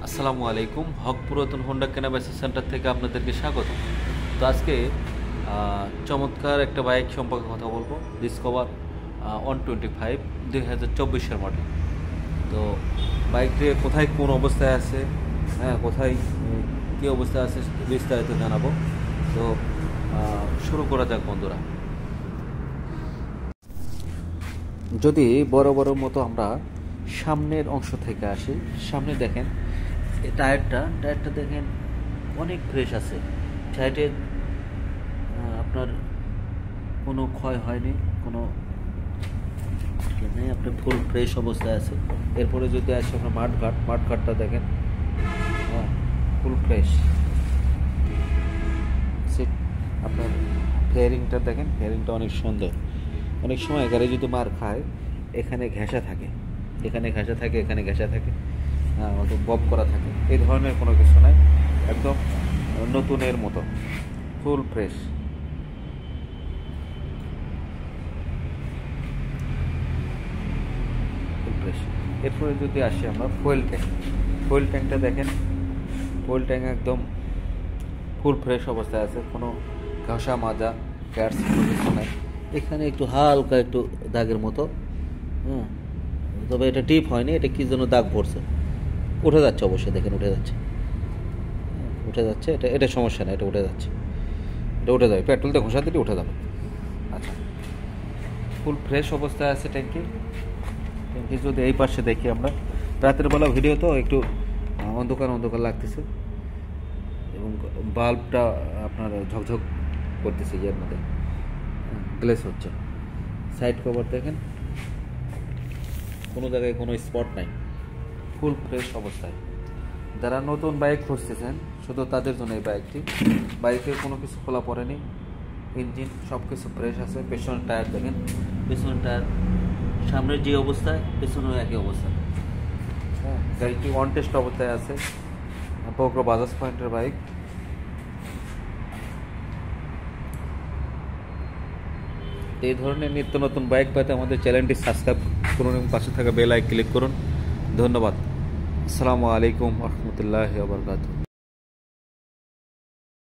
আসসালামু আলাইকুম। হক পুরাতন হোন্ডা কেনাবেচা সেন্টার থেকে আপনাদেরকে স্বাগত। তো আজকে চমৎকার একটা বাইক সম্পর্কে কথা বলবো। ডিসকভার 125 2024-এর মডেল। তো বাইকটি কোথায় কোন অবস্থায় আছে, কোথায় কী অবস্থায় আছে বিস্তারিত জানাবো। তো শুরু করা যাক বন্ধুরা। যদি বড় বড় মতো আমরা সামনের অংশ থেকে আসি, সামনে দেখেন টায়ারটা দেখেন অনেক ফ্রেশ আছে। সাইডে আপনার কোনো ক্ষয় হয়নি, কোনো নেই, আপনার ফুল ফ্রেশ অবস্থায় আছে। এরপরে যদি আসে আপনার মাঠঘাটটা দেখেন, ফুল ফ্রেশ। সিট আপনার ফেয়ারিংটা দেখেন, ফেয়ারিংটা অনেক সুন্দর। অনেক সময় গাড়ি যদি মার খায় এখানে ঘেঁষা থাকে, এখানে ঘেঁষা থাকে, এখানে ঘেঁষা থাকে, বব করা থাকে। এই ধরনের কোনো কিছু নাই, একদম নতুনের মতো ফুল ফ্রেশ। Full fresh. এরপরে যদি আসি আমরা ফুয়েল ট্যাঙ্কটা দেখেন, ফুয়েল ট্যাঙ্ক একদম ফুল ফ্রেশ অবস্থায় আছে, কোনো ঘষা মাজা ক্যাটস কোনো কিছু নাই। এখানে একটু হালকা একটু দাগের মতো, তবে এটা ডিপ হয়নি, এটা কি জন্য দাগ পড়ছে, উঠে যাচ্ছে অবশ্যই, দেখেন উঠে যাচ্ছে, এটা সমস্যা না, এটা উঠে যাচ্ছে, এটা উঠে যাবে, পেট্রোলতে ঘষা দিলে উঠে যাবে। আচ্ছা, ফুল ফ্রেশ অবস্থায় আছে ট্যাঙ্কি। যদি এই পাশে দেখি আমরা, রাতের বেলা ভিডিও তো একটু অন্ধকার লাগতেছে, এবং বাল্বটা আপনার ঝকঝক করতেছে, এর মধ্যে গ্লেস হচ্ছে। সাইড কভার দেখেন, কোনো জায়গায় কোনো স্পট নাই, ফুল ফ্রেশ অবস্থায়। যারা নতুন বাইক খুঁজতেছেন শুধু তাদের জন্য এই বাইকটি। বাইকে কোনো কিছু খোলা পড়েনি, ইঞ্জিন সব কিছু ফ্রেশ আছে। পেছনের টায়ার দেখেন, পেছনের টায়ার সামনের যে অবস্থায় পেছনেও একই অবস্থা। গাড়িটি অন টেস্ট অবস্থায় আছে, পৌক্র বাজাজ পয়েন্টের বাইক। এই ধরনের নিত্য নতুন বাইক পেতে আমাদের চ্যানেলটি সাবস্ক্রাইব করুন এবং পাশে থাকা বেল আইকন ক্লিক করুন। ধন্যবাদ। আসসালামু আলাইকুম রহমতুল্লাহি ওয়া বারাকাতুহু।